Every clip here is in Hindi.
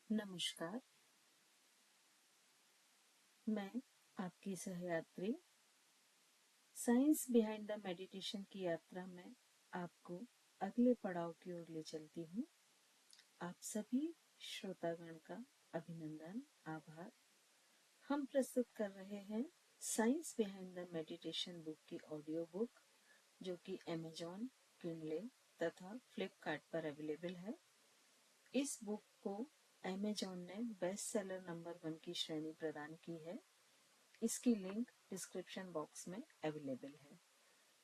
नमस्कार। मैं आपकी सहयात्री साइंस बिहाइंड द मेडिटेशन की यात्रा में आपको अगले पड़ाव की ओर ले चलती हूँ। आप सभी श्रोतागण का अभिनंदन, आभार। हम प्रस्तुत कर रहे हैं science behind the meditation book की ऑडियो बुक, जो कि अमेजॉन, किंडले तथा फ्लिपकार्ट पर अवेलेबल है। इस बुक को अमेजॉन ने बेस्ट सेलर नंबर 1 की श्रेणी प्रदान की है। इसकी लिंक डिस्क्रिप्शन बॉक्स में अवेलेबल है।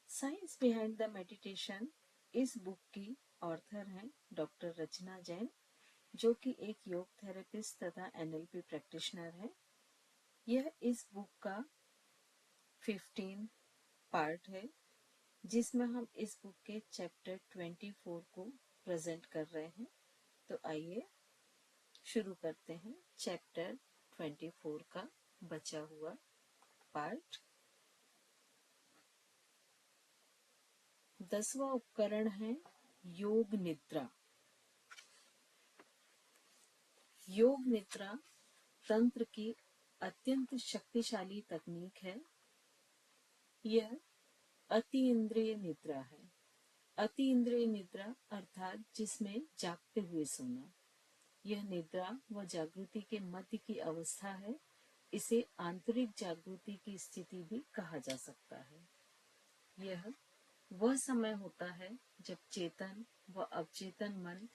साइंस बिहाइंड द मेडिटेशन इस बुक की ऑथर हैं डॉक्टर रचना जैन, जो कि एक योग थेरेपिस्ट तथा एनएलपी प्रैक्टिशनर है। यह इस बुक का 15 पार्ट है, जिसमें हम इस बुक के चैप्टर 24 को प्रेजेंट कर रहे हैं। तो आइए शुरू करते हैं चैप्टर 24 का बचा हुआ पार्ट। 10वां उपकरण है योग निद्रा। योग निद्रा तंत्र की अत्यंत शक्तिशाली तकनीक है। यह अति इंद्रिय निद्रा है। अति इंद्रिय निद्रा अर्थात जिसमें जागते हुए सोना। यह निद्रा व जागृति के मध्य की अवस्था है। इसे आंतरिक जागृति की स्थिति भी कहा जा सकता है। यह वह समय होता है जब चेतन व अवचेतन मन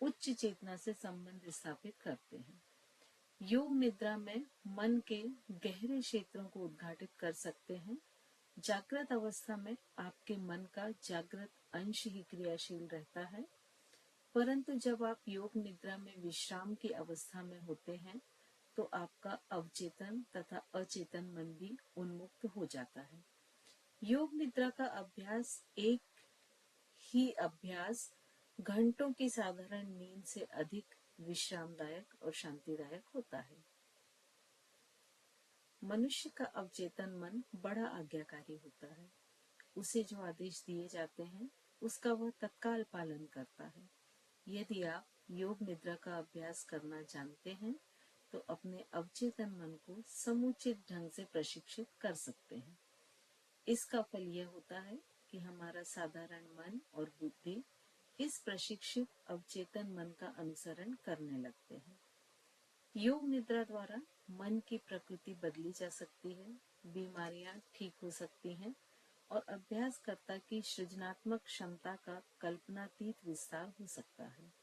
उच्च चेतना से संबंध स्थापित करते हैं। योग निद्रा में मन के गहरे क्षेत्रों को उद्घाटित कर सकते हैं। जागृत अवस्था में आपके मन का जागृत अंश ही क्रियाशील रहता है, परंतु जब आप योग निद्रा में विश्राम की अवस्था में होते हैं तो आपका अवचेतन तथा अचेतन मन भी उन्मुक्त हो जाता है। योग निद्रा का अभ्यास एक ही अभ्यास घंटों की साधारण नींद से अधिक विश्रामदायक और शांतिदायक होता है। मनुष्य का अवचेतन मन बड़ा आज्ञाकारी होता है। उसे जो आदेश दिए जाते हैं उसका वह तत्काल पालन करता है। यदि आप योग निद्रा का अभ्यास करना जानते हैं तो अपने अवचेतन मन को समुचित ढंग से प्रशिक्षित कर सकते हैं। इसका फल यह होता है कि हमारा साधारण मन और बुद्धि इस प्रशिक्षित अवचेतन मन का अनुसरण करने लगते हैं। योग निद्रा द्वारा मन की प्रकृति बदली जा सकती है, बीमारियां ठीक हो सकती हैं और अभ्यासकर्ता की सृजनात्मक क्षमता का कल्पनातीत विस्तार हो सकता है।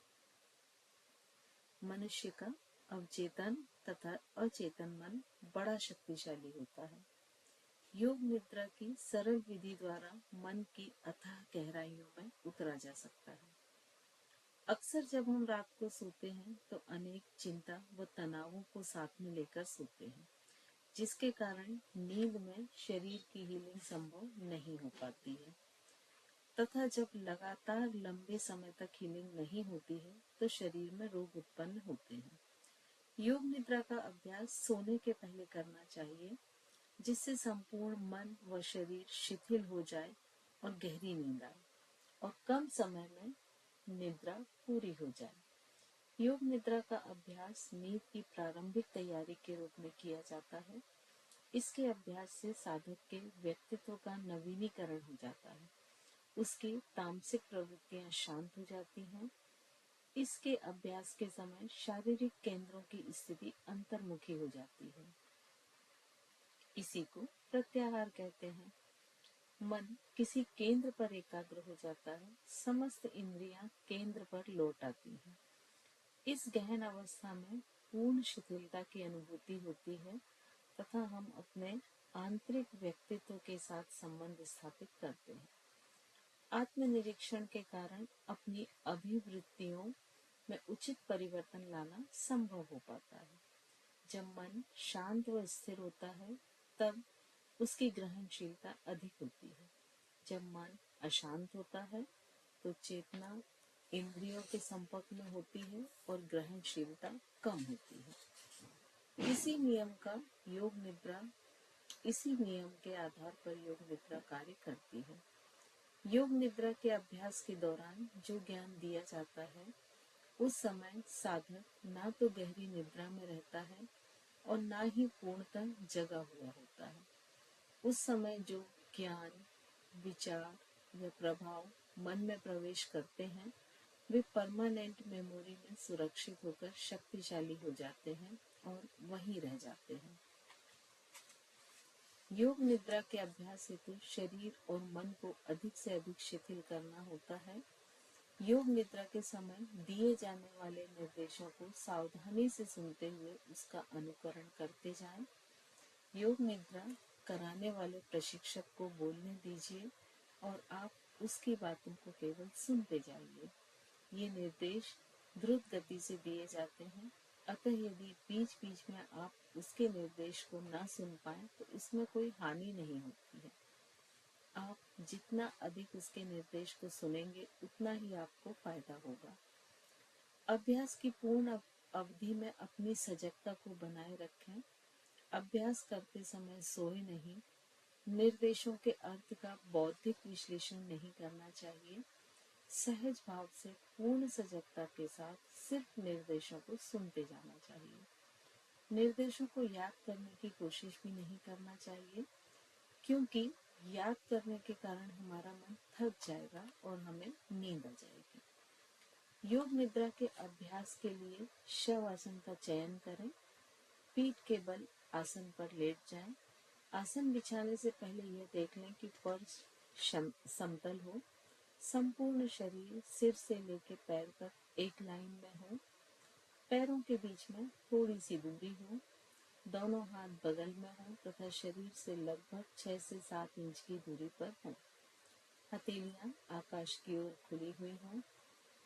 मनुष्य का अवचेतन तथा अचेतन मन बड़ा शक्तिशाली होता है। योग निद्रा की सरल विधि द्वारा मन की अथाह गहराइयों में उतरा जा सकता है। अक्सर जब हम रात को सोते हैं तो अनेक चिंता व तनावों को साथ में लेकर सोते हैं, जिसके कारण नींद में शरीर की हीलिंग संभव नहीं हो पाती है तथा जब लगातार लंबे समय तक हीलिंग नहीं होती है तो शरीर में रोग उत्पन्न होते हैं। योग निद्रा का अभ्यास सोने के पहले करना चाहिए, जिससे संपूर्ण मन व शरीर शिथिल हो जाए और गहरी नींद आए और कम समय में निद्रा पूरी हो जाए। योग निद्रा का अभ्यास नींद की प्रारंभिक तैयारी के रूप में किया जाता है। इसके अभ्यास से साधक के व्यक्तित्व का नवीनीकरण हो जाता है। उसकी तामसिक प्रवृत्तियां शांत हो जाती हैं। इसके अभ्यास के समय शारीरिक केंद्रों की स्थिति अंतर्मुखी हो जाती है। इसी को प्रत्याहार कहते हैं। मन किसी केंद्र पर एकाग्र हो जाता है। समस्त इंद्रियां केंद्र पर लौट आती हैं। इस गहन अवस्था में पूर्ण शिथिलता की अनुभूति होती है तथा हम अपने आंतरिक व्यक्तित्व के साथ संबंध स्थापित करते हैं। आत्मनिरीक्षण के कारण अपनी अभिवृत्तियों में उचित परिवर्तन लाना संभव हो पाता है। जब मन शांत व स्थिर होता है तब उसकी ग्रहणशीलता अधिक होती है। जब मन अशांत होता है तो चेतना इंद्रियों के संपर्क में होती है और ग्रहणशीलता कम होती है। इसी नियम के आधार पर योग निद्रा कार्य करती है। योग निद्रा के अभ्यास के दौरान जो ज्ञान दिया जाता है उस समय साधक ना तो गहरी निद्रा में रहता है और ना ही पूर्णतः जगा हुआ होता है। उस समय जो ज्ञान, विचार या प्रभाव मन में प्रवेश करते हैं वे परमानेंट मेमोरी में सुरक्षित होकर शक्तिशाली हो जाते हैं और वहीं रह जाते हैं। योग निद्रा के अभ्यास हेतु शरीर और मन को अधिक से अधिक शिथिल करना होता है। योग निद्रा के समय दिए जाने वाले निर्देशों को सावधानी से सुनते हुए उसका अनुकरण करते जाएं। योग निद्रा कराने वाले प्रशिक्षक को बोलने दीजिए और आप उसकी बातों को केवल सुनते जाइए। ये निर्देश द्रुत गति से दिए जाते हैं, अतः यदि बीच बीच में आप उसके निर्देश को ना सुन पाए तो इसमें कोई हानि नहीं होती है। आप जितना अधिक उसके निर्देश को सुनेंगे उतना ही आपको फायदा होगा। अभ्यास की पूर्ण अवधि में अपनी सजगता को बनाए रखें। अभ्यास करते समय सोए नहीं। निर्देशों के अर्थ का बौद्धिक विश्लेषण नहीं करना चाहिए। सहज भाव से पूर्ण सजगता के साथ सिर्फ निर्देशों को सुनते जाना चाहिए। निर्देशों को याद करने की कोशिश भी नहीं करना चाहिए, क्योंकि याद करने के कारण हमारा मन थक जाएगा और हमें नींद आ जाएगी। योग निद्रा के अभ्यास के लिए शव आसन का चयन करें। पीठ के बल आसन पर लेट जाएं। आसन बिछाने से पहले यह देख लें कि फर्श समतल हो। संपूर्ण शरीर सिर से लेकर पैर तक एक लाइन में हो। पैरों के बीच में थोड़ी सी दूरी हो। दोनों हाथ बगल में हो तथा शरीर से लगभग 6 से 7 इंच की दूरी पर हो। हथेलियां आकाश की ओर खुली हुई हो।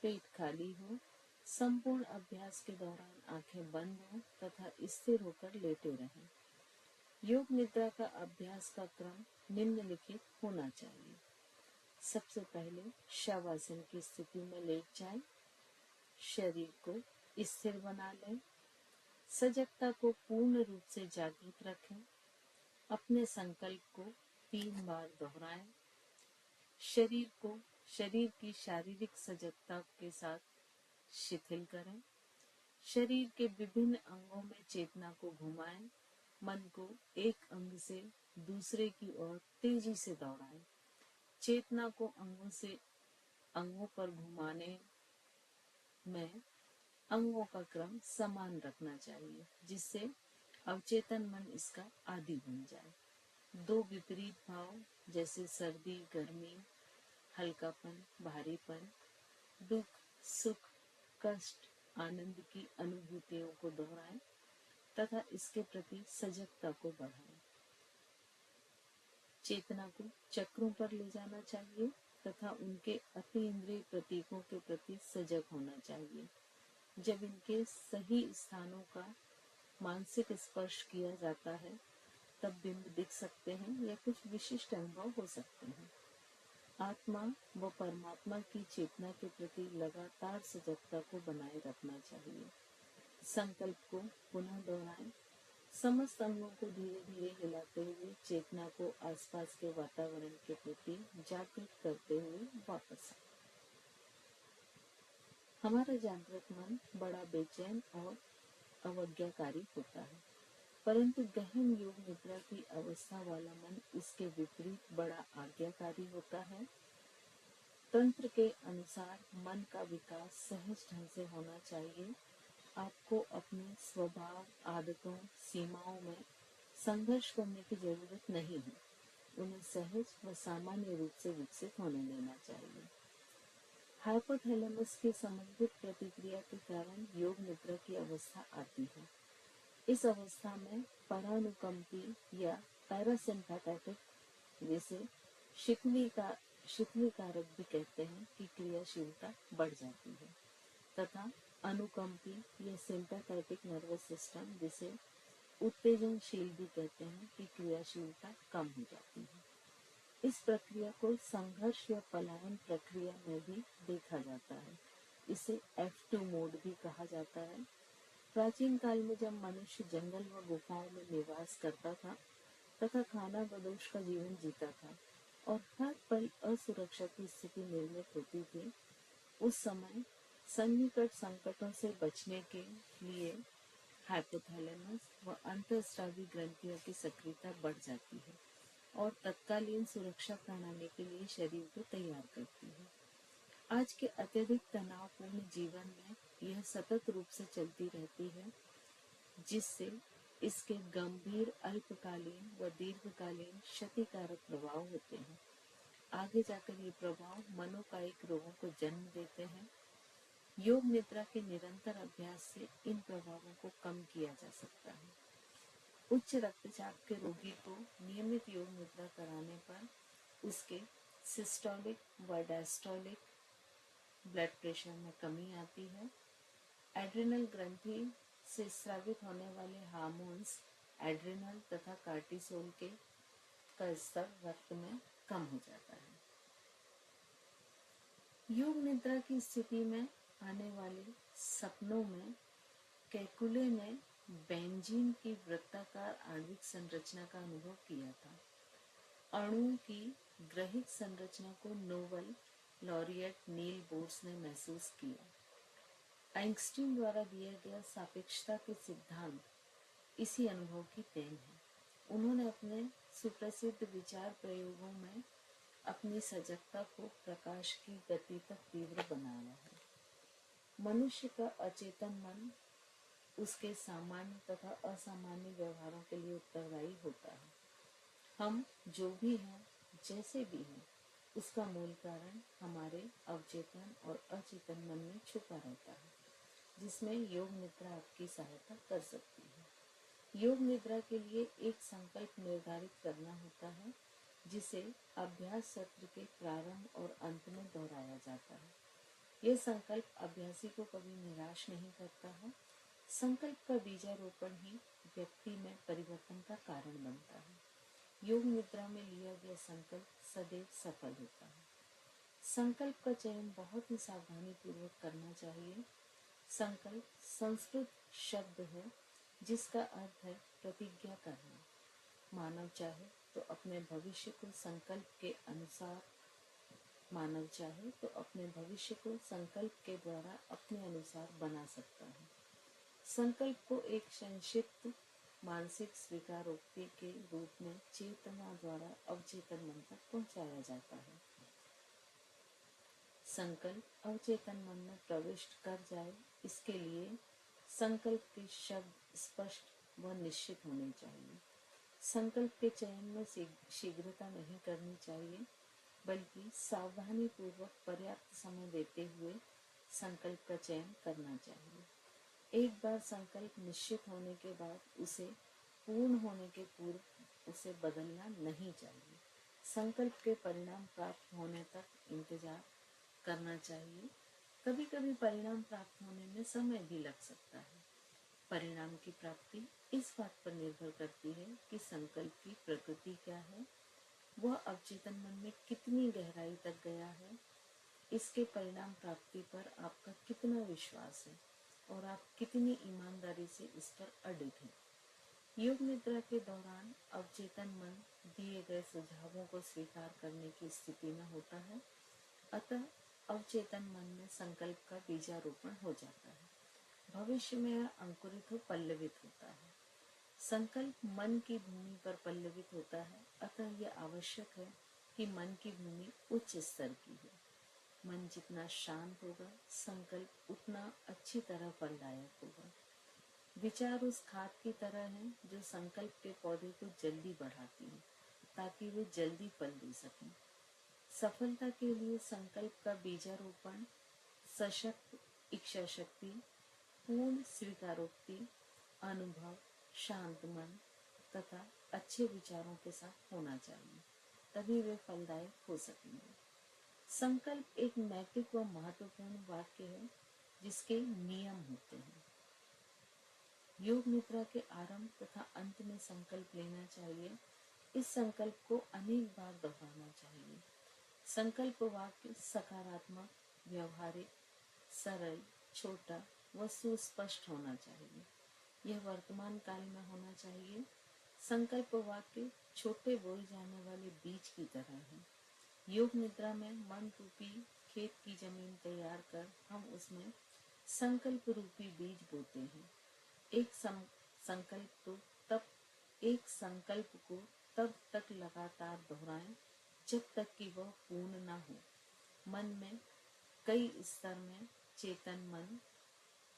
पेट खाली हो। संपूर्ण अभ्यास के दौरान आंखें बंद हो तथा स्थिर होकर लेटे रहें। योग निद्रा का अभ्यास का क्रम निम्नलिखित होना चाहिए। सबसे पहले शवासन की स्थिति में लेट जाएं। शरीर को स्थिर बना लें। सजगता को पूर्ण रूप से जागृत रखें। अपने संकल्प को 3 बार दोहराएं। शरीर की शारीरिक सजगता के साथ शिथिल करें। शरीर के विभिन्न अंगों में चेतना को घुमाएं। मन को एक अंग से दूसरे की ओर तेजी से दौड़ाएं। चेतना को अंगों पर घुमाने में अंगों का क्रम समान रखना चाहिए, जिससे अवचेतन मन इसका आदी बन जाए। 2 विपरीत भाव जैसे सर्दी, गर्मी, हल्कापन, भारीपन, दुख, सुख, कष्ट, आनंद की अनुभूतियों को दोहराएं तथा इसके प्रति सजगता को बढ़ाएं। चेतना को चक्रों पर ले जाना चाहिए तथा उनके अति इंद्रिय प्रतीकों के प्रति सजग होना चाहिए। जब इनके सही स्थानों का मानसिक स्पर्श किया जाता है तब बिंब दिख सकते हैं या कुछ विशिष्ट अनुभव हो सकते हैं। आत्मा व परमात्मा की चेतना के प्रति लगातार सजगता को बनाए रखना चाहिए। संकल्प को पुनः दोहराएं। समस्त अंगों को धीरे धीरे हिलाते हुए चेतना को आसपास के वातावरण के प्रति जागृत करते हुए वापस आए। हमारा जागृत मन बड़ा बेचैन और अवज्ञाकारी होता है, परंतु गहन योग निद्रा की अवस्था वाला मन इसके विपरीत बड़ा आज्ञाकारी होता है। तंत्र के अनुसार मन का विकास सहज ढंग से होना चाहिए। आपको अपने स्वभाव, आदतों, सीमाओं में संघर्ष करने की जरूरत नहीं है। उन्हें सहज व सामान्य रूप से विकसित होने देना चाहिए। हाइपोथैलेमस की समन्वित प्रतिक्रिया के कारण योग निद्रा की अवस्था आती है। इस अवस्था में परानुकंपी या पैरासिम्पैथेटिक, जिसे शिकली कारक भी कहते हैं, की क्रियाशीलता बढ़ जाती है तथा अनुकंपी या सिंपैथेटिक नर्वस सिस्टम, जिसे उत्तेजनशील भी कहते हैं, की क्रियाशीलता कम हो जाती है। इस प्रक्रिया को संघर्ष या पलायन प्रक्रिया में भी देखा जाता है। इसे F2 मोड भी कहा जाता है। प्राचीन काल में जब मनुष्य जंगल व गुफाओं में निवास करता था तथा खाना बदोश का जीवन जीता था और हर पल असुरक्षा की स्थिति निर्मित होती थी, उस समय सन्निकट संकटों से बचने के लिए हाइपोथैलेमस व अंतःस्रावी ग्रंथियों की सक्रियता बढ़ जाती है और तत्कालीन सुरक्षा प्रणाली के लिए शरीर को तैयार करती है। आज के अत्यधिक तनावपूर्ण जीवन में यह सतत रूप से चलती रहती है, जिससे इसके गंभीर अल्पकालीन व दीर्घकालीन क्षतिकारक प्रभाव होते हैं। आगे जाकर ये प्रभाव मनोकायिक रोगों को जन्म देते हैं। योग निद्रा के निरंतर अभ्यास से इन प्रभावों को कम किया जा सकता है। उच्च रक्तचाप के रोगी को नियमित योग निद्रा कराने पर उसके सिस्टोलिक व डायस्टोलिक ब्लड प्रेशर में कमी आती है। एड्रिनल ग्रंथि से स्रावित होने वाले हार्मोन्स एड्रिनल तथा कार्टिसोल का स्तर रक्त में कम हो जाता है। योग निद्रा की स्थिति में आने वाले सपनों में कैकुले ने बेंजीन की वृत्ताकार आणविक संरचना का अनुभव किया था। अणुओं की ग्रहित संरचना को नोबेल लॉरिएट नील बोर्स ने महसूस किया। आइंस्टीन द्वारा दिया गया सापेक्षता के सिद्धांत इसी अनुभव की देन है। उन्होंने अपने सुप्रसिद्ध विचार प्रयोगों में अपनी सजगता को प्रकाश की गति तक तीव्र बनाया है। मनुष्य का अचेतन मन उसके सामान्य तथा असामान्य व्यवहारों के लिए उत्तरदायी होता है। हम जो भी हैं, जैसे भी हैं, उसका मूल कारण हमारे अवचेतन और अचेतन मन में छुपा रहता है, जिसमें योग निद्रा आपकी सहायता कर सकती है। योग निद्रा के लिए एक संकल्प निर्धारित करना होता है, जिसे अभ्यास सत्र के प्रारंभ और अंत में दोहराया जाता है। यह संकल्प अभ्यासी को कभी निराश नहीं करता है। संकल्प का बीजारोपण ही व्यक्ति में परिवर्तन का कारण बनता है। योग निद्रा में लिया गया संकल्प सदैव सफल होता है। संकल्प का चयन बहुत ही सावधानी पूर्वक करना चाहिए। संकल्प संस्कृत शब्द है जिसका अर्थ है प्रतिज्ञा करना। मानव चाहे तो अपने भविष्य को संकल्प के द्वारा अपने अनुसार बना सकता है। संकल्प को एक संक्षिप्त मानसिक स्वीकारोक्ति के रूप में चेतना द्वारा अवचेतन मन तक पहुंचाया जाता है। संकल्प अवचेतन मन में प्रविष्ट कर जाए, इसके लिए संकल्प के शब्द स्पष्ट व निश्चित होने चाहिए। संकल्प के चयन में शीघ्रता नहीं करनी चाहिए, बल्कि सावधानी पूर्वक पर्याप्त समय देते हुए संकल्प का चयन करना चाहिए। एक बार संकल्प निश्चित होने के बाद उसे पूर्ण होने के पूर्व उसे बदलना नहीं चाहिए। संकल्प के परिणाम प्राप्त होने तक इंतजार करना चाहिए। कभी कभी परिणाम प्राप्त होने में समय भी लग सकता है। परिणाम की प्राप्ति इस बात पर निर्भर करती है कि संकल्प की प्रकृति क्या है, वह अवचेतन मन में कितनी गहराई तक गया है, इसके परिणाम प्राप्ति पर आपका कितना विश्वास है और आप कितनी ईमानदारी से इस पर अडिग हैं। योग निद्रा के दौरान अवचेतन मन दिए गए सुझावों को स्वीकार करने की स्थिति में होता है, अतः अवचेतन मन में संकल्प का बीजारोपण हो जाता है। भविष्य में यह अंकुरित हो पल्लवित होता है। संकल्प मन की भूमि पर पल्लवित होता है, अतः यह आवश्यक है कि मन की भूमि उच्च स्तर की हो। मन जितना शांत होगा, संकल्प उतना अच्छी तरह फलदायक होगा। विचार उस खाद की तरह है जो संकल्प के पौधे को जल्दी बढ़ाती है ताकि वे जल्दी फल दे सकें। सफलता के लिए संकल्प का बीजारोपण सशक्त इच्छा शक्ति, पूर्ण स्वीकारोक्ति, अनुभव, शांत मन तथा अच्छे विचारों के साथ होना चाहिए, तभी वे फलदायक हो सकेंगे। संकल्प एक नैतिक व महत्वपूर्ण वाक्य है जिसके नियम होते हैं। योग निद्रा के आरंभ तथा अंत में संकल्प लेना चाहिए। इस संकल्प को अनेक बार दोहराना चाहिए। संकल्प वाक्य सकारात्मक, व्यवहारिक, सरल, छोटा व सुस्पष्ट होना चाहिए। यह वर्तमान काल में होना चाहिए। संकल्प वाक्य छोटे बोए जाने वाले बीज की तरह है। योग निद्रा में मन रूपी खेत की जमीन तैयार कर हम उसमें संकल्प रूपी बीज बोते हैं। एक संकल्प तो तब एक संकल्प को तब तक लगातार दोहराएं जब तक कि वह पूर्ण ना हो। मन में कई स्तर में चेतन मन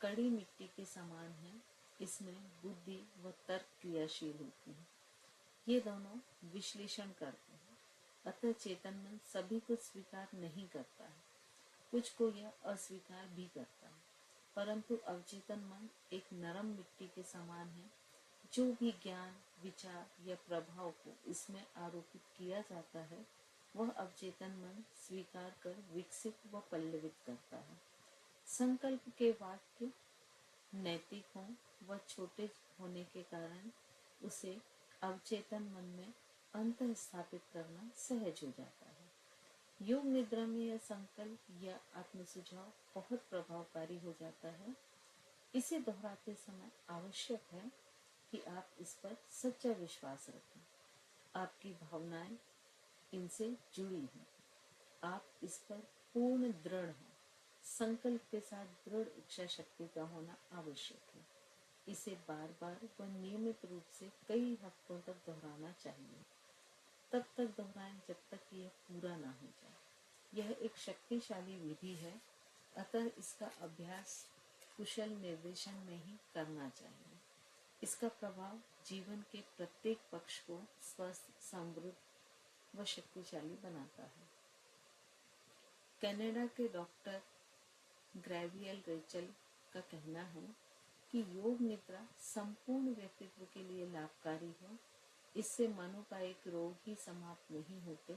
कड़ी मिट्टी के समान है। इसमें बुद्धि व तर्क क्रियाशील होती है। ये दोनों विश्लेषण करते हैं। अतः चेतन मन सभी को स्वीकार नहीं करता है, कुछ को यह अस्वीकार भी करता है। परंतु अवचेतन मन एक नरम मिट्टी के समान है। जो भी ज्ञान, विचार या प्रभाव को इसमें आरोपित किया जाता है वह अवचेतन मन स्वीकार कर विकसित व पल्लवित करता है। संकल्प के वाक्य नैतिक हों व छोटे होने के कारण उसे अवचेतन मन में अंतः स्थापित करना सहज हो जाता है। योग निद्रा में यह संकल्प या आत्म सुझाव बहुत प्रभावकारी हो जाता है। इसे दोहराते समय आवश्यक है कि आप इस पर सच्चा विश्वास रखें। आपकी भावनाएं इनसे जुड़ी हैं। आप इस पर पूर्ण दृढ़ हैं। संकल्प के साथ दृढ़ इच्छा शक्ति का होना आवश्यक है। इसे बार बार व नियमित रूप से कई हफ्तों तक दोहराना चाहिए। तब तक दोहराएं जब तक कि यह पूरा ना हो जाए। यह एक शक्तिशाली विधि है, अतः इसका अभ्यास कुशल निर्देशन में ही करना चाहिए। इसका प्रभाव जीवन के प्रत्येक पक्ष को स्वस्थ, समृद्ध व शक्तिशाली बनाता है। कनाडा के डॉक्टर ग्रेवियल रेचल का कहना है कि योग निद्रा संपूर्ण व्यक्तित्व के लिए लाभकारी है। इससे मनो का एक रोग ही समाप्त नहीं होते,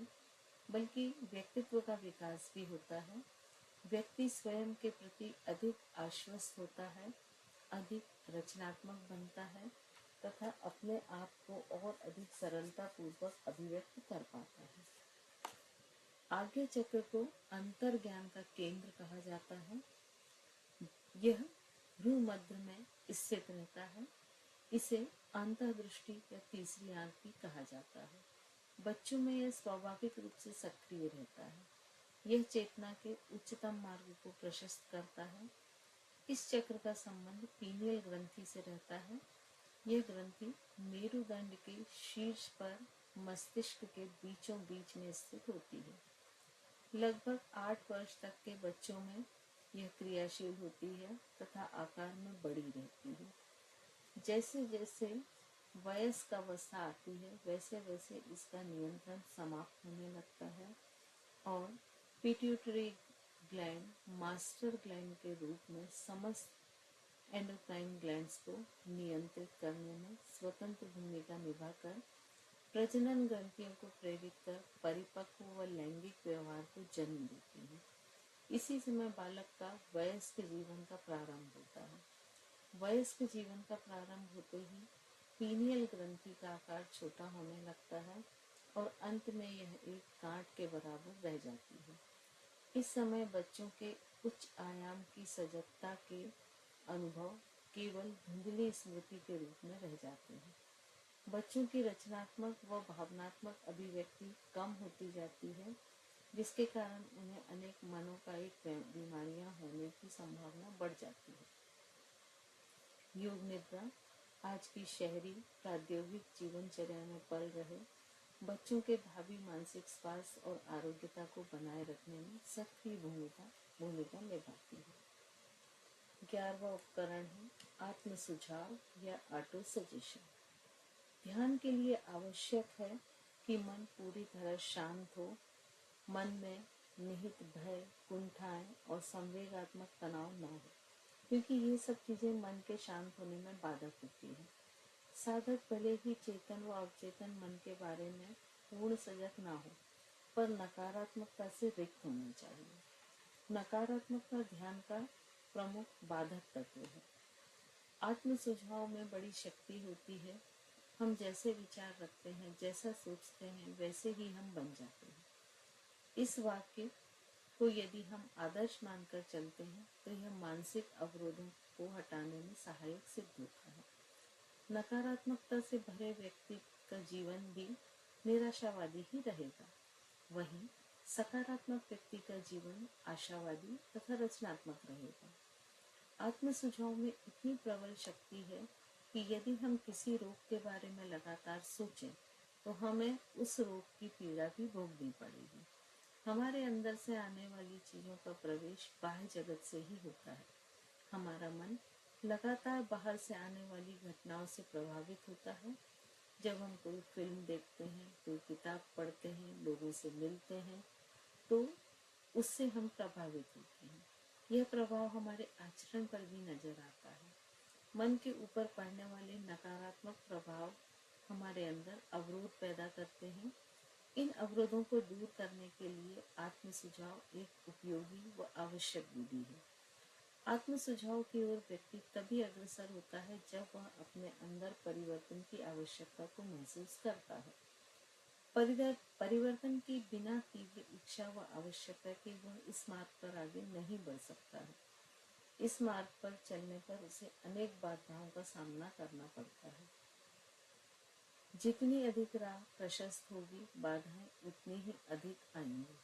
बल्कि व्यक्तित्व का विकास भी होता है। व्यक्ति स्वयं के प्रति अधिक आश्वस्त होता है, अधिक रचनात्मक बनता है तथा अपने आप को और अधिक सरलता पूर्वक अभिव्यक्त कर पाता है। आज्ञा चक्र को अंतर ज्ञान का केंद्र कहा जाता है। यह भ्रूमध्य में स्थित रहता है। इसे अंतर्दृष्टि या तीसरी आंख भी कहा जाता है। बच्चों में यह स्वाभाविक रूप से सक्रिय रहता है। यह चेतना के उच्चतम मार्ग को प्रशस्त करता है। इस चक्र का संबंध पीनियल ग्रंथि से रहता है। यह ग्रंथि मेरुदंड के शीर्ष पर मस्तिष्क के बीचों बीच में स्थित होती है। लगभग 8 वर्ष तक के बच्चों में यह क्रियाशील होती है तथा आकार में बड़ी रहती है। जैसे जैसे वयस्क अवस्था आती है वैसे वैसे इसका नियंत्रण समाप्त होने लगता है और पिट्यूटरी ग्लैंड मास्टर ग्लैंड के रूप में समस्त एंडोक्राइन ग्लैंड्स को नियंत्रित करने में स्वतंत्र भूमिका निभाकर प्रजनन ग्रंथियों को प्रेरित कर परिपक्व व लैंगिक व्यवहार को जन्म देती है। इसी समय बालक का वयस्क जीवन का प्रारंभ होता है। वयस्क जीवन का प्रारंभ होते ही पीनियल ग्रंथि का आकार छोटा होने लगता है और अंत में यह एक गांठ के बराबर रह जाती है। इस समय बच्चों के उच्च आयाम की सजगता के अनुभव केवल धुंधली स्मृति के रूप में रह जाते हैं। बच्चों की रचनात्मक व भावनात्मक अभिव्यक्ति कम होती जाती है, जिसके कारण उन्हें अनेक मनोकायिक बीमारियां होने की संभावना बढ़ जाती है। योग निद्रा आज की शहरी प्राद्योगिक जीवनचर्या में पल रहे बच्चों के भावी मानसिक स्वास्थ्य और आरोग्यता को बनाए रखने में सक्रिय भूमिका निभाती है। 11वां उपकरण है आत्म सुझाव या ऑटो सजेशन। ध्यान के लिए आवश्यक है कि मन पूरी तरह शांत हो। मन में निहित भय, कुंठाएं और संवेगात्मक तनाव न हो, क्योंकि ये सब चीजें मन के शांत होने में बाधक होती है। साधक भले ही चेतन व अवचेतन मन के बारे में पूर्ण सजग ना हो, पर नकारात्मकता से रिक्त होना चाहिए। नकारात्मकता ध्यान का प्रमुख बाधक तत्व है। आत्म सुझाव में बड़ी शक्ति होती है। हम जैसे विचार रखते हैं, जैसा सोचते हैं, वैसे ही हम बन जाते हैं। इस वाक्य को यदि हम आदर्श मानकर चलते हैं तो यह मानसिक अवरोधों को हटाने में सहायक सिद्ध होता है। नकारात्मकता से भरे व्यक्ति का जीवन भी निराशावादी ही रहेगा। वहीं सकारात्मक व्यक्ति का जीवन आशावादी तथा रचनात्मक रहेगा। आत्म सुझाव में इतनी प्रबल शक्ति है कि यदि हम किसी रोग के बारे में लगातार सोचें तो हमें उस रोग की पीड़ा भी भोगनी पड़ेगी। हमारे अंदर से आने वाली चीजों का प्रवेश बाह्य जगत से ही होता है। हमारा मन लगातार बाहर से आने वाली घटनाओं से प्रभावित होता है। जब हम कोई फिल्म देखते हैं, कोई किताब पढ़ते हैं, लोगों से मिलते हैं, तो उससे हम प्रभावित होते हैं। यह प्रभाव हमारे आचरण पर भी नजर आता है। मन के ऊपर पड़ने वाले नकारात्मक प्रभाव हमारे अंदर अवरोध पैदा करते हैं। इन अवरोधों को दूर करने के लिए आत्म सुझाव एक उपयोगी व आवश्यक विधि है। आत्म सुझाव की ओर व्यक्ति तभी अग्रसर होता है जब वह अपने अंदर परिवर्तन की आवश्यकता को महसूस करता है। परिवर्तन की बिना तीव्र इच्छा व आवश्यकता के वह इस मार्ग पर आगे नहीं बढ़ सकता है। इस मार्ग पर चलने पर उसे अनेक बाधाओं का सामना करना पड़ता है। जितनी अधिक राह प्रशस्त होगी, बाधाएं उतनी ही अधिक आएंगी।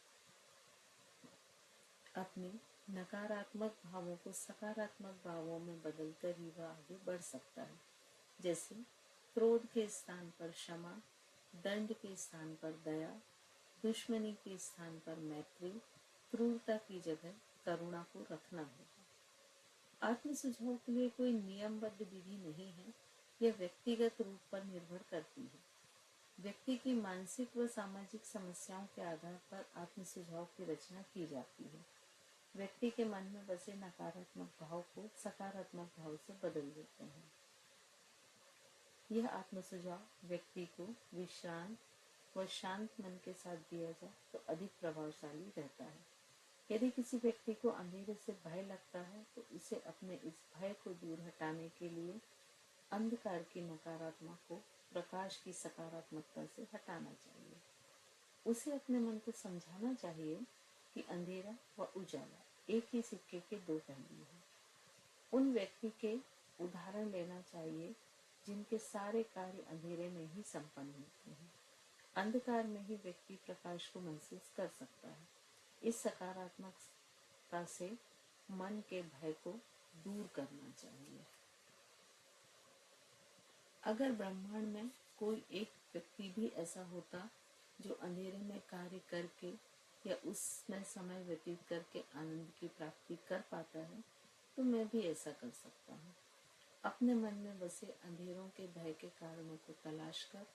अपने नकारात्मक भावों को सकारात्मक भावों में बदलकर ही वह आगे बढ़ सकता है। जैसे क्रोध के स्थान पर क्षमा, दंड के स्थान पर दया, दुश्मनी के स्थान पर मैत्री, क्रूरता की जगह करुणा को रखना होगा। आत्म सुझाव के लिए कोई नियमबद्ध विधि नहीं है, यह व्यक्तिगत रूप पर निर्भर करती है। व्यक्ति की मानसिक व सामाजिक समस्याओं के आधार पर आत्म सुझाव की रचना की जाती है। व्यक्ति के मन में बसे नकारात्मक भाव को सकारात्मक भाव से बदल देते हैं। यह आत्म सुझाव व्यक्ति को विश्रांत व शांत मन के साथ दिया जाए तो अधिक प्रभावशाली रहता है। यदि किसी व्यक्ति को अंधेरे से भय लगता है तो उसे अपने इस भय को दूर हटाने के लिए अंधकार की नकारात्मक को प्रकाश की सकारात्मकता से हटाना चाहिए। उसे अपने मन को समझाना चाहिए कि अंधेरा व उजाला एक ही सिक्के के दो पहलू हैं। उन व्यक्ति के उदाहरण लेना चाहिए जिनके सारे कार्य अंधेरे में ही संपन्न होते हैं। अंधकार में ही व्यक्ति प्रकाश को महसूस कर सकता है। इस सकारात्मकता से मन के भय को दूर करना चाहिए। अगर ब्रह्मांड में कोई एक व्यक्ति भी ऐसा होता जो अंधेरे में कार्य करके या उसमें समय व्यतीत करके आनंद की प्राप्ति कर पाता है तो मैं भी ऐसा कर सकता हूँ। अपने मन में बसे अंधेरों के भय के कारणों को तलाश कर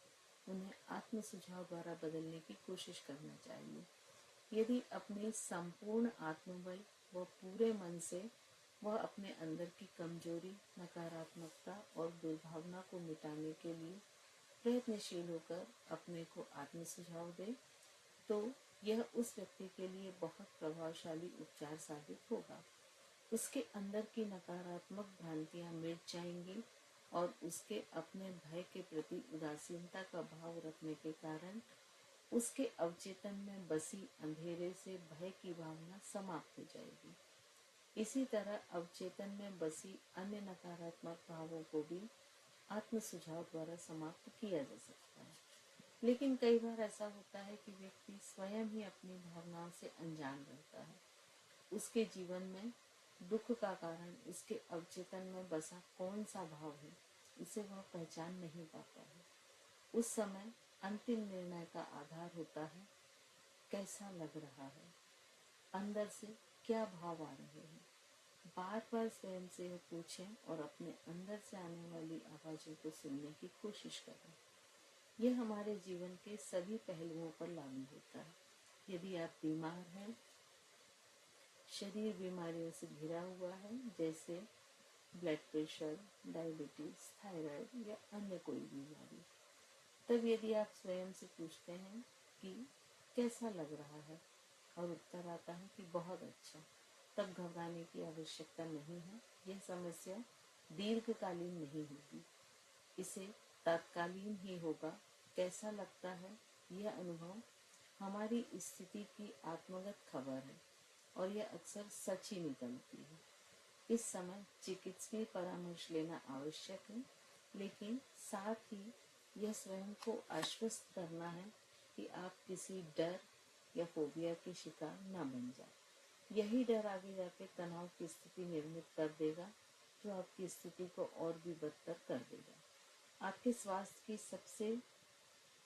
उन्हें आत्म सुझाव द्वारा बदलने की कोशिश करना चाहिए। यदि अपने संपूर्ण आत्मबल व पूरे मन से वह अपने अंदर की कमजोरी, नकारात्मकता और दुर्भावना को मिटाने के लिए प्रयत्नशील होकर अपने को आत्म सुझाव दे तो यह उस व्यक्ति के लिए बहुत प्रभावशाली उपचार साबित होगा। उसके अंदर की नकारात्मक भ्रांतियां मिट जाएंगी और उसके अपने भय के प्रति उदासीनता का भाव रखने के कारण उसके अवचेतन में बसी अंधेरे से भय की भावना समाप्त हो जाएगी। इसी तरह अवचेतन में बसी अन्य नकारात्मक भावों को भी आत्म सुझाव द्वारा समाप्त किया जा सकता है। लेकिन कई बार ऐसा होता है कि व्यक्ति स्वयं ही अपनी भावनाओं से अनजान रहता है। उसके जीवन में दुख का कारण उसके अवचेतन में बसा कौन सा भाव है, इसे वह पहचान नहीं पाता है। उस समय अंतिम निर्णय का आधार होता है कैसा लग रहा है, अंदर से क्या भाव आ रहे हैं। बार बार स्वयं से यह पूछें और अपने अंदर से आने वाली आवाजों को सुनने की कोशिश करें। यह हमारे जीवन के सभी पहलुओं पर लागू होता है। यदि आप बीमार हैं, शरीर बीमारियों से घिरा हुआ है जैसे ब्लड प्रेशर, डायबिटीज, थायराइड या अन्य कोई बीमारी, तब यदि आप स्वयं से पूछते हैं कि कैसा लग रहा है और उत्तर आता है कि बहुत अच्छा, तब घबराने की आवश्यकता नहीं है। यह समस्या दीर्घकालीन नहीं होगी, इसे तात्कालीन ही होगा। कैसा लगता है यह अनुभव हमारी स्थिति की आत्मगत खबर है और यह अक्सर सच ही निकलती है। इस समय चिकित्सकीय परामर्श लेना आवश्यक है, लेकिन साथ ही यह स्वयं को आश्वस्त करना है कि आप किसी डर या फोबिया के शिकार न बन जाए। यही डर आगे जाके तनाव की स्थिति निर्मित कर देगा, जो आपकी स्थिति को और भी बदतर कर देगा। आपके स्वास्थ्य की सबसे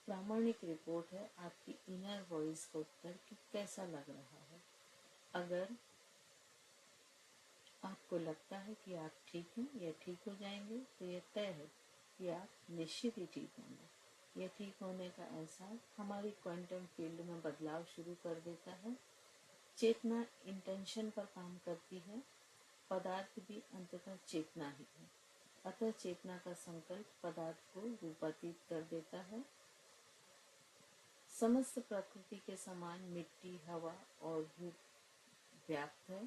प्रामाणिक रिपोर्ट है आपकी इनर वॉइस का उत्तर कि कैसा लग रहा है। अगर आपको लगता है कि आप ठीक हैं या ठीक हो जाएंगे, तो यह तय है कि आप निश्चित ही ठीक होंगे। यह ठीक होने का एहसास हमारी क्वांटम फील्ड में बदलाव शुरू कर देता है। चेतना इंटेंशन पर काम करती है। पदार्थ भी अंततः चेतना ही है। अतः चेतना का संकल्प पदार्थ को रूपातीत कर देता है। समस्त प्रकृति के समान मिट्टी, हवा और धूप व्याप्त है,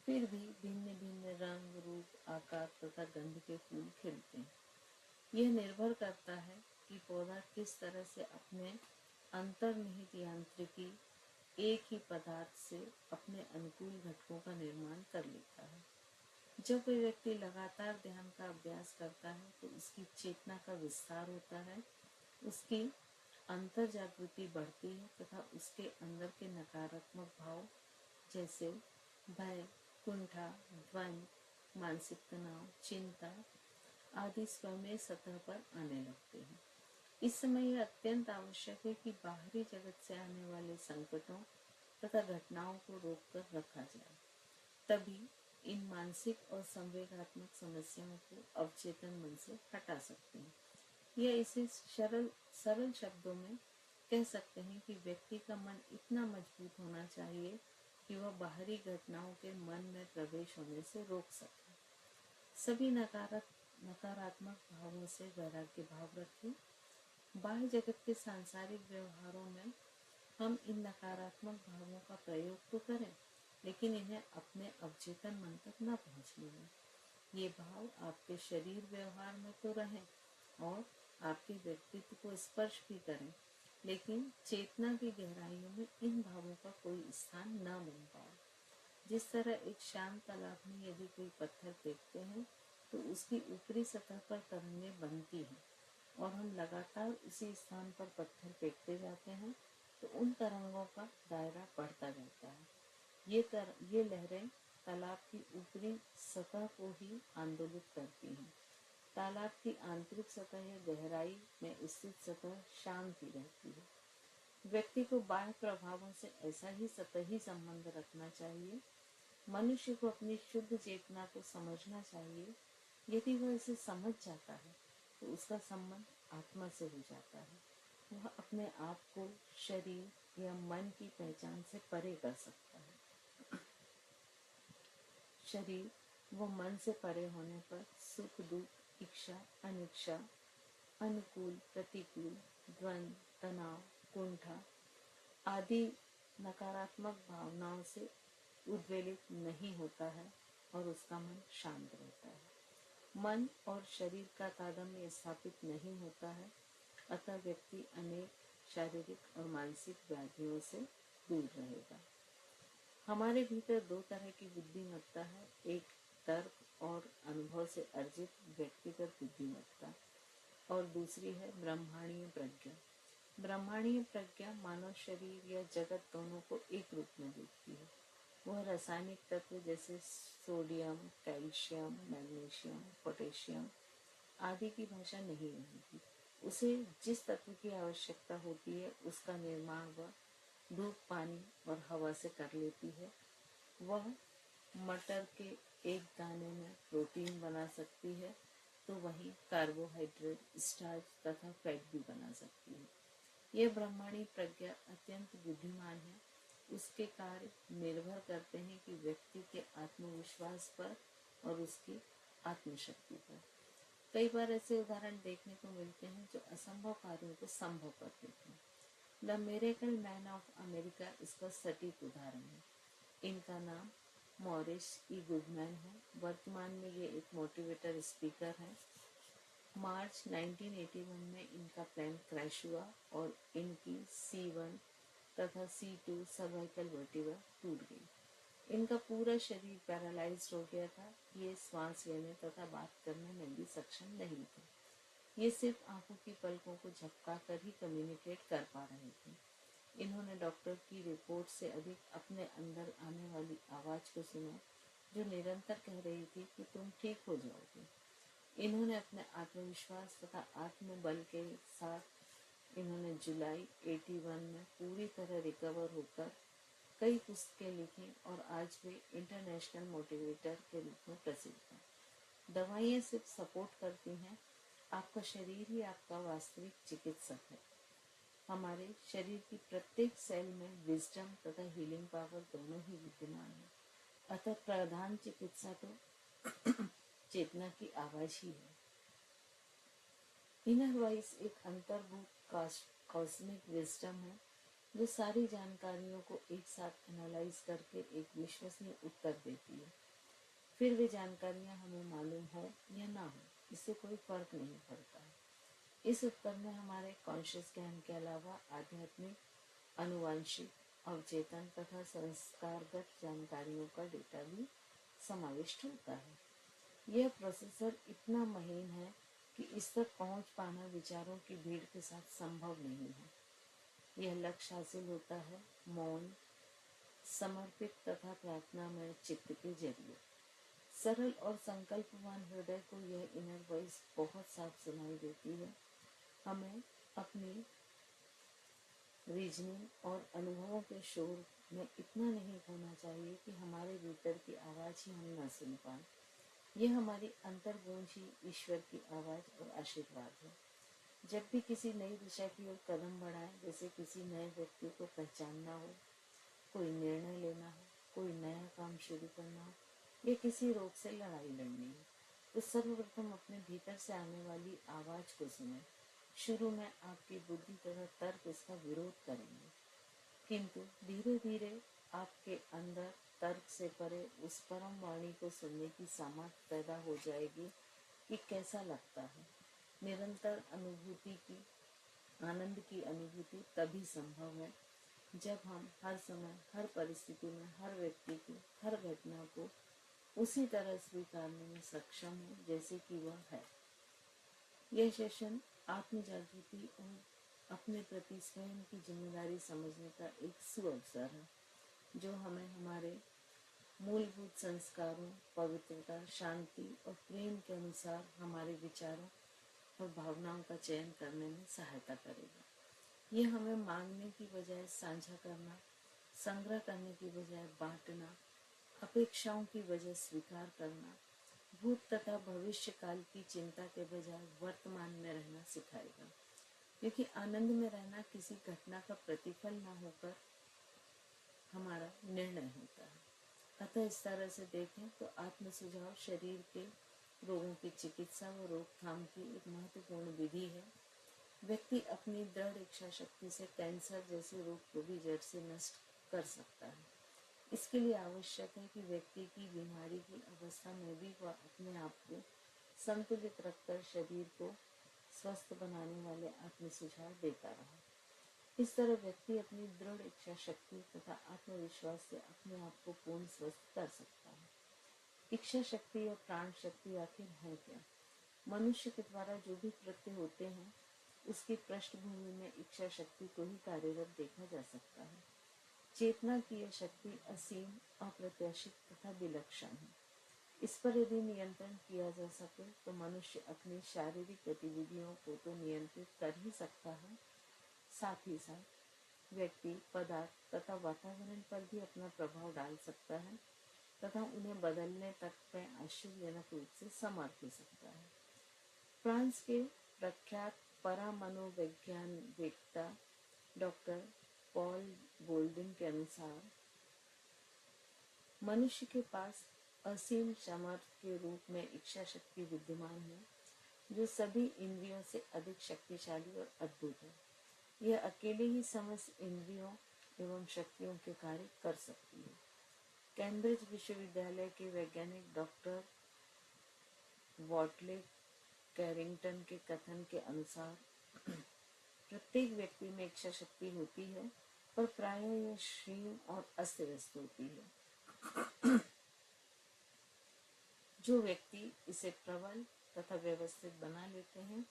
फिर भी भिन्न भिन्न रंग, रूप, आकार तथा गंध के फूल खिलते हैं। यह निर्भर करता है कि पौधा किस तरह से अपने अंतर्निहित यांत्रिकी एक ही पदार्थ से अपने अनुकूल घटकों का निर्माण कर लेता है। जब कोई व्यक्ति लगातार ध्यान का अभ्यास करता है तो उसकी चेतना का विस्तार होता है, उसकी अंतर जागृति बढ़ती है तथा उसके अंदर के नकारात्मक भाव जैसे भय, कुंठा, द्वंद, मानसिक तनाव, चिंता आदि स्वयं सतह पर आने लगते हैं। इस समय यह अत्यंत आवश्यक है कि बाहरी जगत से आने वाले संकटों तथा घटनाओं को रोककर रखा जाए। तभी इन मानसिक और संवेगात्मक समस्याओं को अवचेतन मन से हटा सकते हैं। यह इसे सरल शब्दों में कह सकते हैं कि व्यक्ति का मन इतना मजबूत होना चाहिए कि वह बाहरी घटनाओं के मन में प्रवेश होने से रोक सके। सभी नकारात्मक भावों से वैराग्य भाव रखें। बाह्य जगत के सांसारिक व्यवहारों में हम इन नकारात्मक भावों का प्रयोग तो करें, लेकिन इन्हें अपने अवचेतन मन तक न पहुंचने दें। ये भाव आपके शरीर व्यवहार में तो रहें और आपके व्यक्तित्व को स्पर्श भी करें, लेकिन चेतना की गहराइयों में इन भावों का कोई स्थान न बन पाए। जिस तरह एक शांत तालाब में यदि कोई पत्थर फेंकते हैं तो उसकी ऊपरी सतह पर तरंगें बनती हैं और हम लगातार उसी स्थान पर पत्थर फेंकते जाते हैं तो उन तरंगों का दायरा बढ़ता जाता है। ये लहरें तालाब की ऊपरी सतह को ही आंदोलित करती हैं। तालाब की आंतरिक सतह या गहराई में स्थित सतह शांत ही रहती है। व्यक्ति को बाह्य प्रभावों से ऐसा ही सतही संबंध रखना चाहिए। मनुष्य को अपनी शुद्ध चेतना को समझना चाहिए। यदि वह इसे समझ जाता है तो उसका संबंध आत्मा से हो जाता है। वह अपने आप को शरीर या मन की पहचान से परे कर सकता है। शरीर व मन से परे होने पर सुख, दुख, इच्छा, अनिच्छा, अनुकूल, प्रतिकूल, द्वंद, तनाव, कुंठा आदि नकारात्मक भावनाओं से उद्वेलित नहीं होता है और उसका मन शांत रहता है। मन और शरीर का तादात्म्य स्थापित नहीं होता है, अतः व्यक्ति अनेक शारीरिक और मानसिक व्याधियों से दूर रहेगा। हमारे भीतर दो तरह की बुद्धिमत्ता है, एक तर्क और अनुभव से अर्जित व्यक्तिगत बुद्धिमत्ता और दूसरी है ब्रह्मांडीय प्रज्ञा। ब्रह्मांडीय प्रज्ञा मानव शरीर या जगत दोनों को एक रूप में देखती है। वह रासायनिक तत्व जैसे सोडियम, कैल्शियम, मैग्नीशियम, पोटेशियम आदि की भाषा नहीं जानती। उसे जिस तत्व की आवश्यकता होती है उसका निर्माण वह धूप, पानी और हवा से कर लेती है। वह मटर के एक दाने में प्रोटीन बना सकती है तो वहीं कार्बोहाइड्रेट, स्टार्च तथा फैट भी बना सकती है। यह ब्रह्मांडी प्रज्ञा अत्यंत बुद्धिमान है। उसके कार्य निर्भर करते हैं कि व्यक्ति के आत्मविश्वास पर और उसकी आत्मशक्ति पर। कई बार ऐसे उदाहरण देखने को मिलते हैं जो असंभव कार्यों को संभव कर देते हैं। The miracle man of America इसका सटीक उदाहरण है। इनका नाम मॉरिस ई गुडमैन है। वर्तमान में ये एक मोटिवेटर स्पीकर है। मार्च 1981 में इनका प्लेन क्रैश हुआ और इनकी C1 तथा C2 सर्वाइकल वर्टिब्रा टूट गई। इनका पूरा शरीर पैरालाइज्ड हो गया था। ये श्वास लेने तथा बात करने में भी सक्षम नहीं थे। ये सिर्फ आंखों की पलकों को झपका कर ही कम्युनिकेट कर पा रहे थे। इन्होंने डॉक्टर की रिपोर्ट से अधिक अपने अंदर आने वाली आवाज को सुना, जो निरंतर कह रही थी कि तुम ठीक हो जाओगे। इन्होंने अपने आत्मविश्वास तथा आत्मबल के साथ इन्होंने जुलाई 81 में पूरी तरह रिकवर होकर कई पुस्तकें लिखी और आज वे इंटरनेशनल मोटिवेटर के रूप में प्रसिद्ध हैं। दवाइयाँ सिर्फ सपोर्ट करती हैं, आपका शरीर ही आपका वास्तविक चिकित्सक है। हमारे शरीर की प्रत्येक सेल में विजडम तथा हीलिंग पावर दोनों ही विद्यमान है। अतः प्रधान चिकित्सा तो चेतना की आवाज ही है। इनर वॉइस एक अंतर्भूत कॉस्मिक विजडम है जो सारी जानकारियों को एक साथ एनालाइज करके एक विश्वसनीय उत्तर देती है। फिर वे जानकारियां हमें मालूम हो या ना हो, इससे कोई फर्क नहीं पड़ता है। इस उत्तर में हमारे कॉन्शियस ज्ञान के अलावा आध्यात्मिक, अनुवांशिक, अवचेतन तथा संस्कारगत जानकारियों का डेटा भी समाविष्ट होता है। यह प्रोसेसर इतना महीन है कि इस तक पहुंच पाना विचारों की भीड़ के साथ संभव नहीं है। यह लक्ष्य हासिल होता है मौन, समर्पित तथा प्रार्थनामय चित्त के जरिए। सरल और संकल्पवान हृदय को यह इनर वॉइस बहुत साफ सुनाई देती है। हमें अपनी रीजनिंग और अनुभवों के शोर में इतना नहीं खोना चाहिए कि हमारे भीतर की आवाज ही हम न सुन पाए। यह हमारी अंतर्गूंज ही ईश्वर की आवाज और आशीर्वाद है। जब भी किसी नई दिशा की ओर कदम बढ़ाएं, जैसे किसी नए व्यक्ति को पहचानना हो, कोई निर्णय लेना हो, कोई नया काम शुरू करना हो या किसी रोग से लड़ाई लड़नी हो, तो सर्वप्रथम अपने भीतर से आने वाली आवाज को सुने। शुरू में आपकी बुद्धि तथा तर्क इसका विरोध करेंगे, किंतु धीरे धीरे आपके अंदर तर्क से परे उस परम वाणी को सुनने की सामर्थ्य पैदा हो जाएगी कि कैसा लगता है। निरंतर अनुभूति की, आनंद की अनुभूति तभी संभव है जब हम हर समय, हर परिस्थिति में, हर व्यक्ति को, हर घटना को उसी तरह स्वीकारने में सक्षम हो जैसे कि वह है। यह सेशन आत्म जागृति और अपने प्रति स्वयं की जिम्मेदारी समझने का एक सुअवसर है, जो हमें हमारे मूलभूत संस्कारों, पवित्रता, शांति और प्रेम के अनुसार हमारे विचारों और भावनाओं का चयन करने में सहायता करेगा। यह हमें मांगने की बजाय साझा करना, संग्रह करने की बजाय बांटना, अपेक्षाओं की बजाय स्वीकार करना, भूत तथा भविष्य काल की चिंता के बजाय वर्तमान में रहना सिखाएगा। क्योंकि आनंद में रहना किसी घटना का प्रतिफल न होकर हमारा निर्णय होता है। अतः इस तरह से देखें तो आत्म सुझाव शरीर के रोगों की चिकित्सा व रोकथाम की एक महत्वपूर्ण विधि है। व्यक्ति अपनी दृढ़ इच्छा शक्ति से कैंसर जैसे रोग को भी जड़ से नष्ट कर सकता है। इसके लिए आवश्यक है कि व्यक्ति की बीमारी की अवस्था में भी वह अपने आप को संतुलित रखकर शरीर को स्वस्थ बनाने वाले आत्म सुझाव देता रहा। इस तरह व्यक्ति अपनी दृढ़ इच्छा शक्ति तथा आत्मविश्वास से अपने आप को पूर्ण स्वस्थ कर सकता है। इच्छा शक्ति और प्राण शक्ति आखिर है क्या? मनुष्य के द्वारा जो भी कृत्य होते हैं, उसकी पृष्ठभूमि में इच्छा शक्ति को ही कार्यरत देखा जा सकता है। चेतना की यह शक्ति असीम, अप्रत्याशित तथा विलक्षण है। इस पर यदि नियंत्रण किया जा सके तो मनुष्य अपनी शारीरिक गतिविधियों को तो नियंत्रित कर ही सकता है, साथ ही साथ व्यक्ति, पदार्थ तथा वातावरण पर भी अपना प्रभाव डाल सकता है तथा उन्हें बदलने तक में आश्चर्यजनक रूप से समर्थ हो सकता है। फ्रांस के प्रख्यात परामनोवैज्ञानिकवेत्ता डॉक्टर पॉल गोल्डिन के अनुसार मनुष्य के पास असीम सामर्थ्य के रूप में इच्छा शक्ति विद्यमान है, जो सभी इंद्रियों से अधिक शक्तिशाली और अद्भुत है। यह अकेले ही समस्त इंद्रियों एवं शक्तियों के कार्य कर सकती है। कैम्ब्रिज विश्वविद्यालय के वैज्ञानिक डॉक्टर वॉटले कैरिंगटन के कथन के अनुसार प्रत्येक व्यक्ति में इच्छा शक्ति होती है, पर प्रायः यह क्षीण और अस्त व्यस्त होती है। जो व्यक्ति इसे प्रबल तथा व्यवस्थित बना लेते हैं,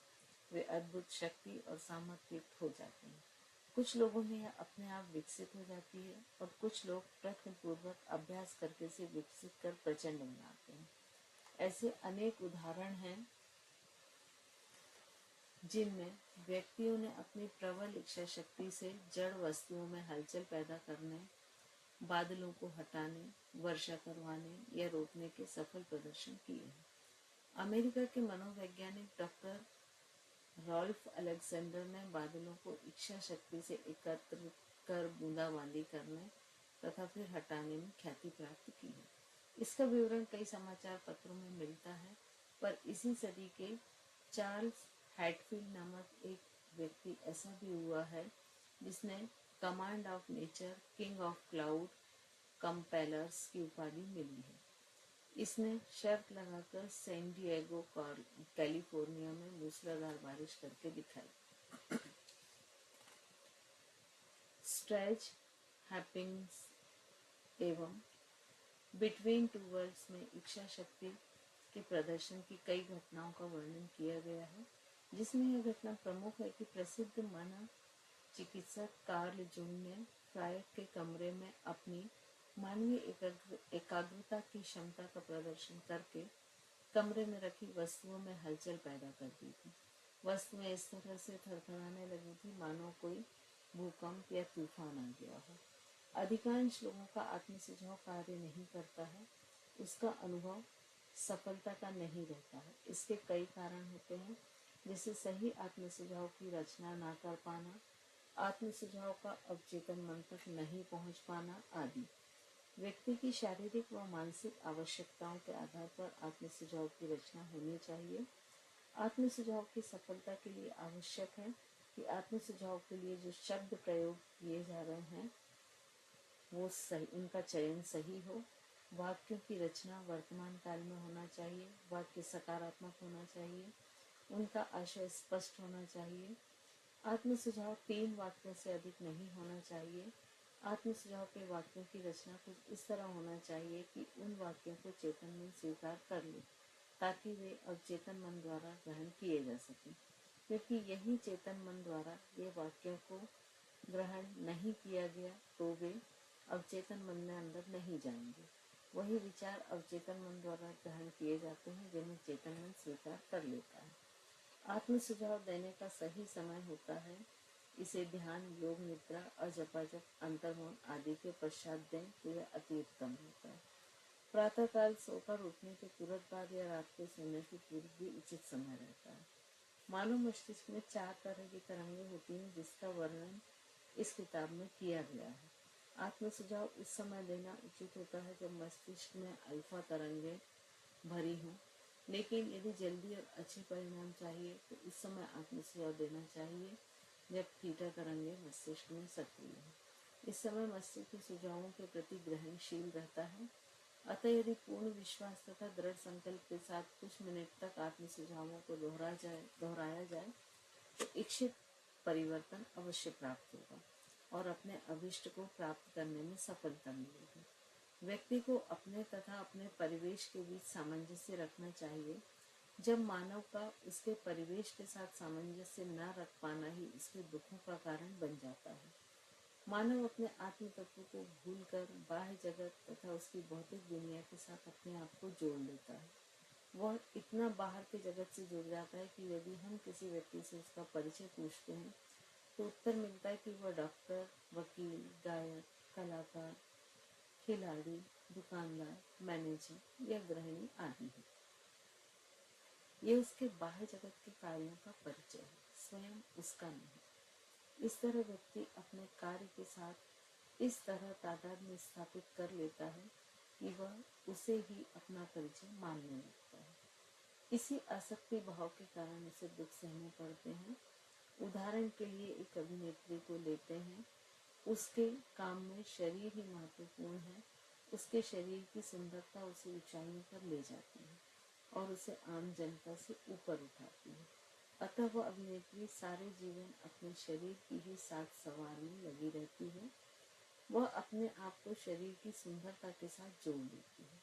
वे अद्भुत शक्ति और सामर्थ्य युक्त हो जाते हैं। कुछ लोगों में यह अपने आप विकसित हो जाती है और कुछ लोग प्रयत्नपूर्वक अभ्यास करके इसे विकसित कर प्रचंड बनाते हैं। ऐसे अनेक उदाहरण हैं जिनमें व्यक्तियों ने अपनी प्रबल इच्छा शक्ति से जड़ वस्तुओं में हलचल पैदा करने, बादलों को हटाने, वर्षा करवाने या रोकने के सफल प्रदर्शन किए हैं। अमेरिका के मनोवैज्ञानिक डॉक्टर रॉल्फ अलेक्जेंडर ने बादलों को इच्छा शक्ति से एकत्र कर बूंदाबांदी करने तथा फिर हटाने में ख्याति प्राप्त की है। इसका विवरण कई समाचार पत्रों में मिलता है, पर इसी सदी के चार्ल्स हैटफील्ड नामक एक व्यक्ति ऐसा भी हुआ है जिसने command of nature, king of cloud compellers की उपाधि मिली है। इसने शर्त लगाकर सैन डिएगो कैलिफोर्निया में मूसलाधार बारिश करके दिखाई। स्ट्रेच हैपिंग्स एवं बिटवीन टू वर्ल्ड्स में इच्छा शक्ति के प्रदर्शन की कई घटनाओं का वर्णन किया गया है, जिसमें यह घटना प्रमुख है कि प्रसिद्ध मन चिकित्सक कार्ल जूंग ने फ्रायड के कमरे में अपनी मानवीय एकाग्रता की क्षमता का प्रदर्शन करके कमरे में रखी वस्तुओं में हलचल पैदा कर दी थी। वस्तुएं इस तरह से थरथराने लगी थी मानो कोई भूकंप या तूफान आ गया हो। अधिकांश लोगों का आत्मसुझाव कार्य नहीं करता है, उसका अनुभव सफलता का नहीं रहता है। इसके कई कारण होते हैं, जैसे सही आत्मसुझाव की रचना ना कर पाना, आत्मसुझाव का अवचेतन मन तक नहीं पहुंच पाना आदि। व्यक्ति की शारीरिक व मानसिक आवश्यकताओं के आधार पर आत्मसुझाव की रचना होनी चाहिए। आत्मसुझाव की सफलता के लिए आवश्यक है कि आत्मसुझाव के लिए जो शब्द प्रयोग किए जा रहे हैं वो सही, उनका चयन सही हो। वाक्यों की रचना वर्तमान काल में होना चाहिए। वाक्य सकारात्मक होना चाहिए। उनका आशय स्पष्ट होना चाहिए। आत्मसुझाव 3 वाक्यों से अधिक नहीं होना चाहिए। आत्मसुझाव के वाक्यों की रचना कुछ इस तरह होना चाहिए कि उन वाक्यों को चेतन मन स्वीकार कर ले, ताकि वे अवचेतन मन द्वारा ग्रहण किए जा सकें। क्योंकि यही चेतन मन द्वारा ये वाक्यों को ग्रहण नहीं किया गया तो वे अवचेतन मन में अंदर नहीं जाएंगे। वही विचार अवचेतन मन द्वारा ग्रहण किए जाते हैं जिन्हें चेतन मन स्वीकार कर लेता है। आत्मसुझाव देने का सही समय होता है। इसे ध्यान, योग निद्रा, अजपाजप, अंतर्मौन आदि के पश्चात दें तो यह अति उत्तम होता है। प्रातःकाल सोकर उठने के तुरंत बाद या रात को सोने से पूर्व भी उचित समय रहता है। मानव मस्तिष्क में 4 तरह की तरंगें होती हैं, जिसका वर्णन इस किताब में किया गया है। आत्मसुझाव उस समय देना उचित होता है जब मस्तिष्क में अल्फा तरंगें भरी हों, लेकिन यदि जल्दी और अच्छे परिणाम चाहिए तो उस समय आत्मसुझाव देना चाहिए जब थीटा तरंगें मस्तिष्क में सक्रिय है। इस समय मस्तिष्क सुझावों के प्रति ग्रहणशील रहता है। अतः यदि पूर्ण विश्वास तथा दृढ़ संकल्प के साथ कुछ मिनट तक आत्मसुझावों को दोहराया जाए तो इच्छित परिवर्तन अवश्य प्राप्त होगा और अपने अभिष्ट को प्राप्त करने में सफलता मिलेगी। व्यक्ति को अपने तथा अपने परिवेश के बीच सामंजस्य रखना चाहिए। जब मानव का उसके परिवेश के साथ सामंजस्य न रख पाना ही उसके दुखों का कारण बन जाता है। मानव अपने आत्म तत्व को भूलकर बाह्य जगत तथा उसकी भौतिक दुनिया के साथ अपने आप को जोड़ लेता है। वह इतना बाहर के जगत से जुड़ जाता है कि यदि हम किसी व्यक्ति से उसका परिचय पूछते हैं तो उत्तर मिलता है कि वह डॉक्टर, वकील, गायक, कलाकार, खिलाड़ी, दुकानदार, मैनेजर या गृहिणी आदि है। ये उसके बाह्य जगत के कार्यों का परिचय है, स्वयं उसका नहीं। इस तरह व्यक्ति अपने कार्य के साथ इस तरह तादाद में स्थापित कर लेता है कि वह उसे ही अपना परिचय मानने लगता है। इसी आसक्ति भाव के कारण उसे दुख सहने पड़ते हैं। उदाहरण के लिए एक अभिनेत्री को लेते हैं। उसके काम में शरीर ही महत्वपूर्ण है। उसके शरीर की सुंदरता उसे ऊंचाइयों पर ले जाती है और उसे आम जनता से ऊपर उठाती है। अतः वह अभिनेत्री सारे जीवन अपने शरीर की ही साथ संवारने लगी रहती है। वह अपने आप को शरीर की सुंदरता के साथ जोड़ लेती है।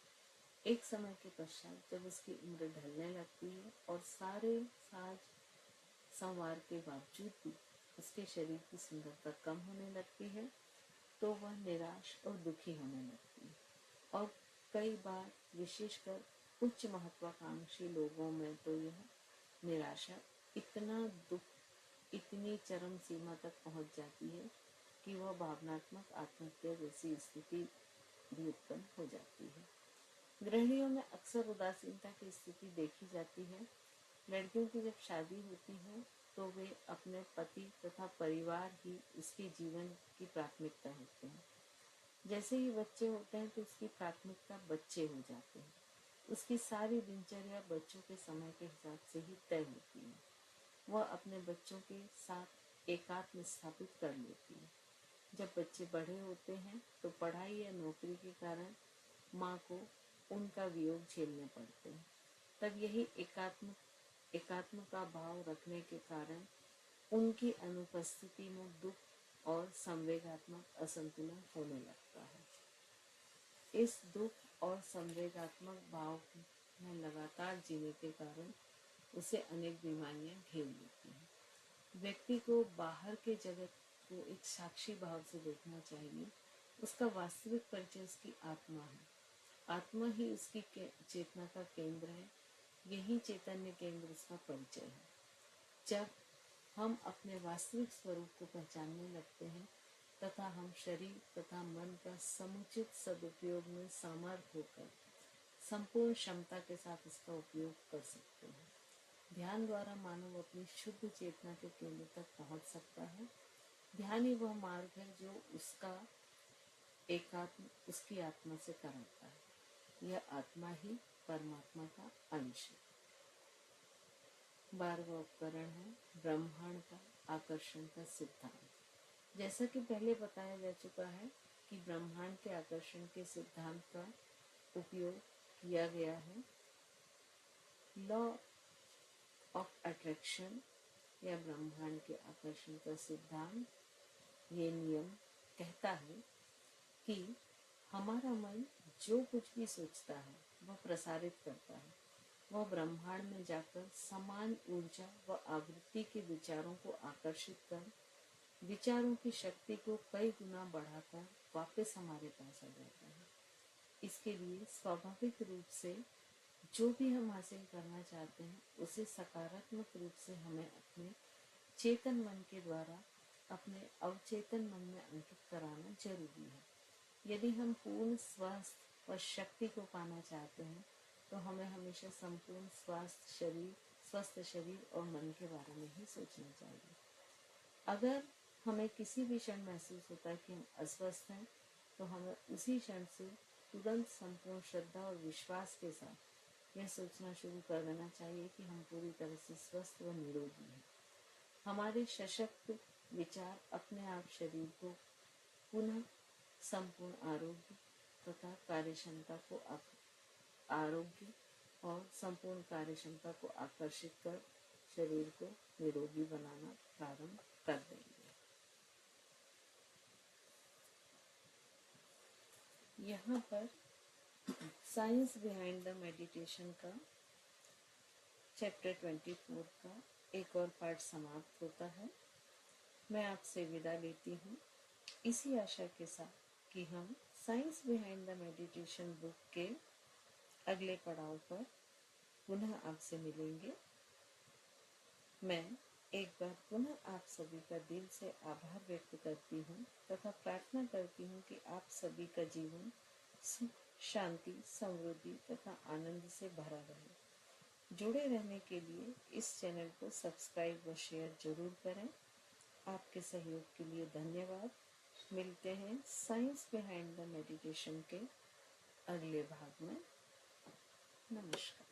एक समय के पश्चात जब उसकी उम्र ढलने लगती है और सारे साज संवार के बावजूद भी उसके शरीर की सुंदरता कम होने लगती है तो वह निराश और दुखी होने लगती है। और कई बार विशेषकर उच्च महत्वाकांक्षी लोगों में तो यह निराशा इतना दुख इतनी चरम सीमा तक पहुंच जाती है कि वह भावनात्मक आत्महत्या जैसी स्थिति भी उत्पन्न हो जाती है। गृहिणियों में अक्सर उदासीनता की स्थिति देखी जाती है। लड़कियों की जब शादी होती है तो वे अपने पति तथा परिवार ही उसके जीवन की प्राथमिकता होते हैं। जैसे ही बच्चे होते हैं तो उसकी प्राथमिकता बच्चे हो जाते हैं। उसकी सारी दिनचर्या बच्चों के समय के हिसाब से ही तय होती है। वह अपने बच्चों के साथ एकात्म स्थापित कर लेती है। जब बच्चे बड़े होते हैं तो पढ़ाई या नौकरी के कारण माँ को उनका वियोग झेलने पड़ते हैं। तब यही एकात्म का भाव रखने के कारण उनकी अनुपस्थिति में दुख और संवेगात्मक असंतुलन होने लगता है। इस दुख और संवेगात्मक भाव में लगातार जीने के कारण उसे अनेक बीमारियां घेर लेती हैं। व्यक्ति को बाहर के जगत को एक साक्षी भाव से देखना चाहिए। उसका वास्तविक परिचय उसकी आत्मा है। आत्मा ही उसकी चेतना का केंद्र है। यही चैतन्य केंद्र उसका परिचय है। जब हम अपने वास्तविक स्वरूप को पहचानने लगते हैं तथा हम शरीर तथा मन का समुचित सदुपयोग में समर्थ होकर संपूर्ण क्षमता के साथ इसका उपयोग कर सकते हैं। ध्यान द्वारा मानव अपनी शुद्ध चेतना के केंद्र तक पहुंच सकता है। ध्यान ही वह मार्ग है जो उसका एकात्म उसकी आत्मा से कराता है। यह आत्मा ही परमात्मा का अंश है। 12वां उपकरण है ब्रह्मांड का आकर्षण का सिद्धांत। जैसा कि पहले बताया जा चुका है कि ब्रह्मांड के आकर्षण के सिद्धांत का उपयोग किया गया है। लॉ ऑफ अट्रैक्शन या ब्रह्मांड के आकर्षण का सिद्धांत ये नियम कहता है कि हमारा मन जो कुछ भी सोचता है वह प्रसारित करता है। वह ब्रह्मांड में जाकर समान ऊर्जा व आवृत्ति के विचारों को आकर्षित कर विचारों की शक्ति को कई गुना बढ़ाकर वापस हमारे पास आ जाता है। इसके लिए स्वाभाविक रूप से जो भी हम हासिल करना चाहते हैं उसे सकारात्मक रूप से हमें अपने चेतन मन के द्वारा अपने अवचेतन मन में अंकित कराना जरूरी है। यदि हम पूर्ण स्वास्थ्य और शक्ति को पाना चाहते हैं तो हमें हमेशा संपूर्ण स्वस्थ शरीर और मन के बारे में ही सोचना चाहिए। अगर हमें किसी भी क्षण महसूस होता है कि हम अस्वस्थ हैं तो हमें उसी क्षण से तुरंत संपूर्ण श्रद्धा और विश्वास के साथ यह सोचना शुरू कर देना चाहिए कि हम पूरी तरह से स्वस्थ व निरोगी हैं। हमारे सशक्त विचार अपने आप शरीर को पुनः संपूर्ण आरोग्य तथा कार्यक्षमता को आकर्षित कर शरीर को निरोगी बनाना प्रारंभ कर देंगे। यहाँ पर साइंस बिहाइंड द मेडिटेशन का चैप्टर 24 का एक और पार्ट समाप्त होता है। मैं आपसे विदा लेती हूँ इसी आशा के साथ कि हम science behind the meditation book के अगले पड़ाव पर पुनः आपसे मिलेंगे। मैं एक बार पुनः आप सभी का दिल से आभार व्यक्त करती हूँ तथा प्रार्थना करती हूँ कि आप सभी का जीवन सुख, शांति, समृद्धि तथा आनंद से भरा रहे। जुड़े रहने के लिए इस चैनल को सब्सक्राइब व शेयर जरूर करें। आपके सहयोग के लिए धन्यवाद। मिलते हैं साइंस बिहाइंड द मेडिटेशन के अगले भाग में। नमस्कार।